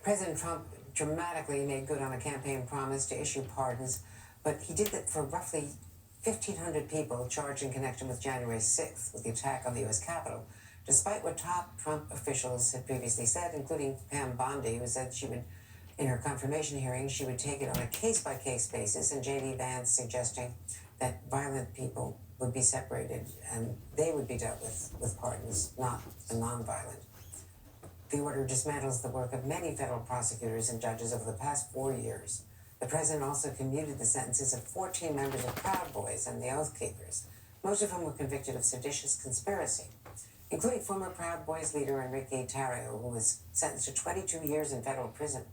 President Trump dramatically made good on a campaign promise to issue pardons, but he did that for roughly 1,500 people charged in connection with January 6th, with the attack on the U.S. Capitol, despite what top Trump officials had previously said, including Pam Bondi, who said she would, in her confirmation hearing, she would take it on a case-by-case basis, and J.D. Vance suggesting that violent people would be separated and they would be dealt with pardons, not the nonviolent. The order dismantles the work of many federal prosecutors and judges over the past 4 years. The president also commuted the sentences of 14 members of Proud Boys and the Oath Keepers, most of whom were convicted of seditious conspiracy, including former Proud Boys leader Enrique Tarrio, who was sentenced to 22 years in federal prison.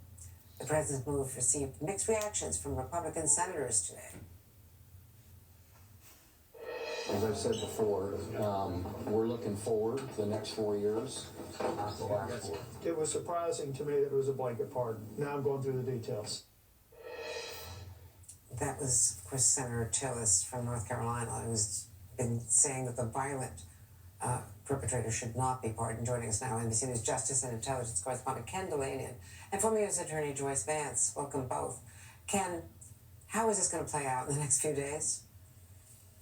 The president's move received mixed reactions from Republican senators today. As I said before, we're looking forward to the next 4 years. It was surprising to me that it was a blanket pardon. Now I'm going through the details. That was, of course, Senator Tillis from North Carolina, who's been saying that the violent perpetrator should not be pardoned. Joining us now, NBC News Justice and Intelligence correspondent Ken Dilanian and former U.S. Attorney Joyce Vance. Welcome both. Ken, how is this going to play out in the next few days?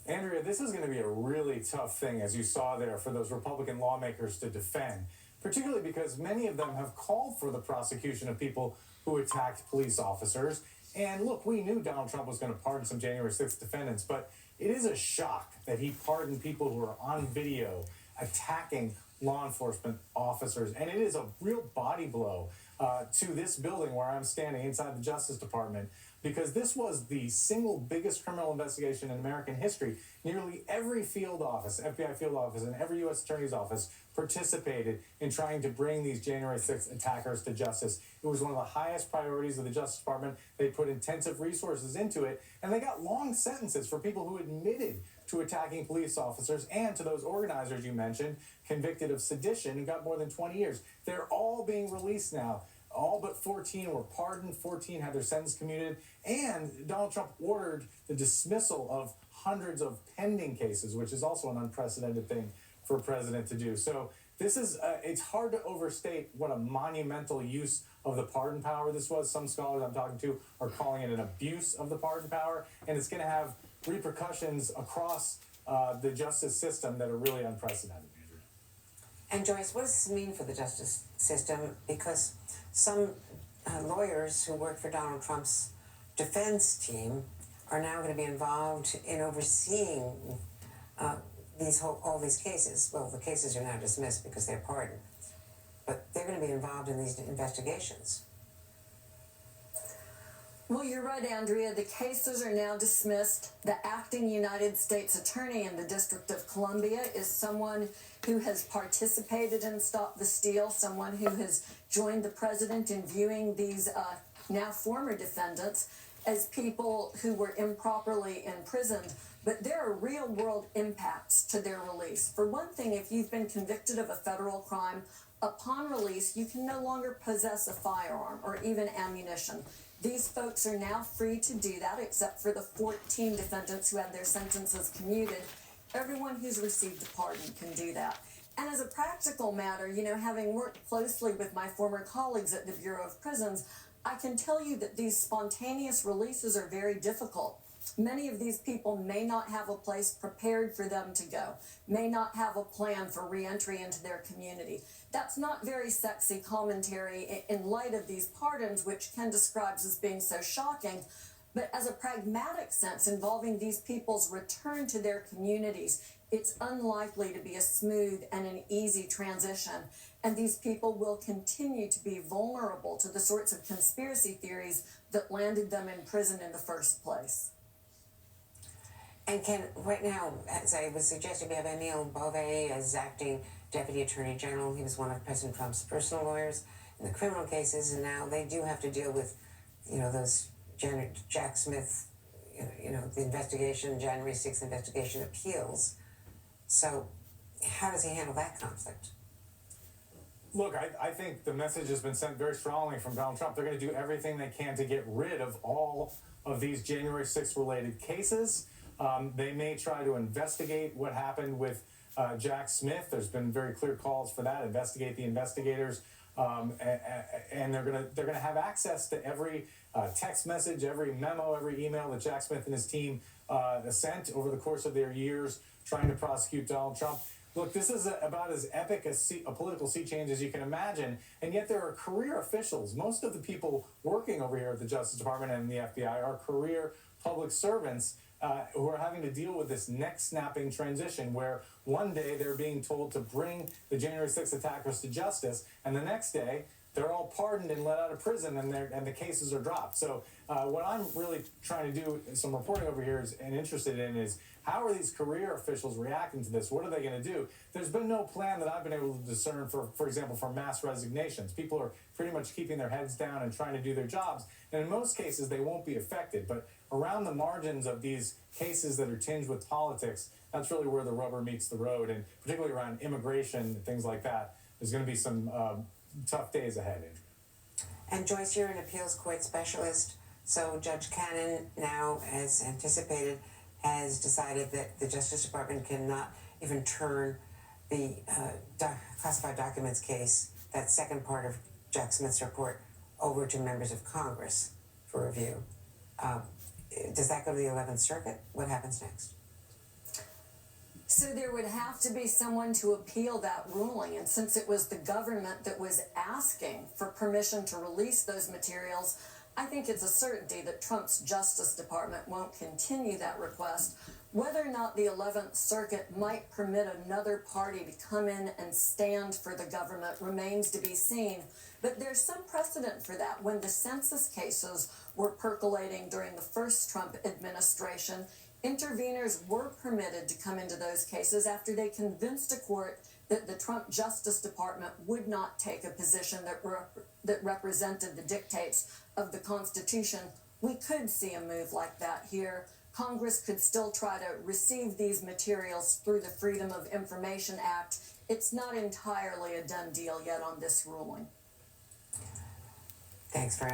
Andrea, this is going to be a really tough thing, as you saw there, for those Republican lawmakers to defend, particularly because many of them have called for the prosecution of people who attacked police officers. And look, we knew Donald Trump was going to pardon some January 6th defendants, but it is a shock that he pardoned people who are on video attacking law enforcement officers. And it is a real body blow to this building where I'm standing inside the Justice Department, because this was the single biggest criminal investigation in American history. Nearly every field office, FBI field office, and every U.S. Attorney's office participated in trying to bring these January 6th attackers to justice. It was one of the highest priorities of the Justice Department. They put intensive resources into it, and they got long sentences for people who admitted to attacking police officers, and to those organizers you mentioned, convicted of sedition, who got more than 20 years. They're all being released now. All but 14 were pardoned, 14 had their sentence commuted, and Donald Trump ordered the dismissal of hundreds of pending cases, which is also an unprecedented thing for a president to do. So this is, it's hard to overstate what a monumental use of the pardon power this was. Some scholars I'm talking to are calling it an abuse of the pardon power, and it's going to have repercussions across the justice system that are really unprecedented. And Joyce, what does this mean for the justice system? Because some lawyers who work for Donald Trump's defense team are now going to be involved in overseeing all these cases. Well, the cases are now dismissed because they're pardoned, but they're going to be involved in these investigations. Well, you're right, Andrea. The cases are now dismissed. The acting United States Attorney in the District of Columbia is someone who has participated in Stop the Steal, someone who has joined the president in viewing these now former defendants as people who were improperly imprisoned. But there are real-world impacts to their release. For one thing, if you've been convicted of a federal crime, upon release, you can no longer possess a firearm or even ammunition. These folks are now free to do that, except for the 14 defendants who had their sentences commuted. Everyone who's received a pardon can do that. And as a practical matter, you know, having worked closely with my former colleagues at the Bureau of Prisons, I can tell you that these spontaneous releases are very difficult. Many of these people may not have a place prepared for them to go, may not have a plan for reentry into their community. That's not very sexy commentary in light of these pardons, which Ken describes as being so shocking. But as a pragmatic sense involving these people's return to their communities, it's unlikely to be a smooth and an easy transition. And these people will continue to be vulnerable to the sorts of conspiracy theories that landed them in prison in the first place. And Ken, right now, as I was suggesting, we have Emile Beauvais as acting Deputy Attorney General. He was one of President Trump's personal lawyers in the criminal cases, and now they do have to deal with, you know, those Jack Smith, the investigation, January 6th investigation appeals. So how does he handle that conflict? Look, I think the message has been sent very strongly from Donald Trump. They're going to do everything they can to get rid of all of these January 6th related cases. They may try to investigate what happened with Jack Smith. There's been very clear calls for that. Investigate the investigators. and they're gonna have access to every text message, every memo, every email that Jack Smith and his team sent over the course of their years trying to prosecute Donald Trump. Look, this is about as epic a political sea change as you can imagine, and yet there are career officials. Most of the people working over here at the Justice Department and the FBI are career public servants who are having to deal with this neck-snapping transition where one day they're being told to bring the January 6th attackers to justice, and the next day they're all pardoned and let out of prison, and the cases are dropped. So what I'm really trying to do some reporting over here and interested in is how are these career officials reacting to this? What are they going to do? There's been no plan that I've been able to discern for example, for mass resignations. People are pretty much keeping their heads down and trying to do their jobs. And in most cases, they won't be affected. But around the margins of these cases that are tinged with politics, that's really where the rubber meets the road. And particularly around immigration and things like that, there's going to be some tough days ahead. And Joyce, you're an appeals court specialist, so Judge Cannon now, as anticipated, has decided that the Justice Department cannot even turn the classified documents case, that second part of Jack Smith's report, over to members of Congress for review. Does that go to the 11th Circuit? What happens next? So there would have to be someone to appeal that ruling, and since it was the government that was asking for permission to release those materials, I think it's a certainty that Trump's Justice Department won't continue that request. Whether or not the 11th Circuit might permit another party to come in and stand for the government remains to be seen, but there's some precedent for that. When the census cases were percolating during the first Trump administration, interveners were permitted to come into those cases after they convinced a court that the Trump Justice Department would not take a position that represented the dictates of the Constitution. We could see a move like that here. Congress could still try to receive these materials through the Freedom of Information Act. It's not entirely a done deal yet on this ruling. Thanks very much.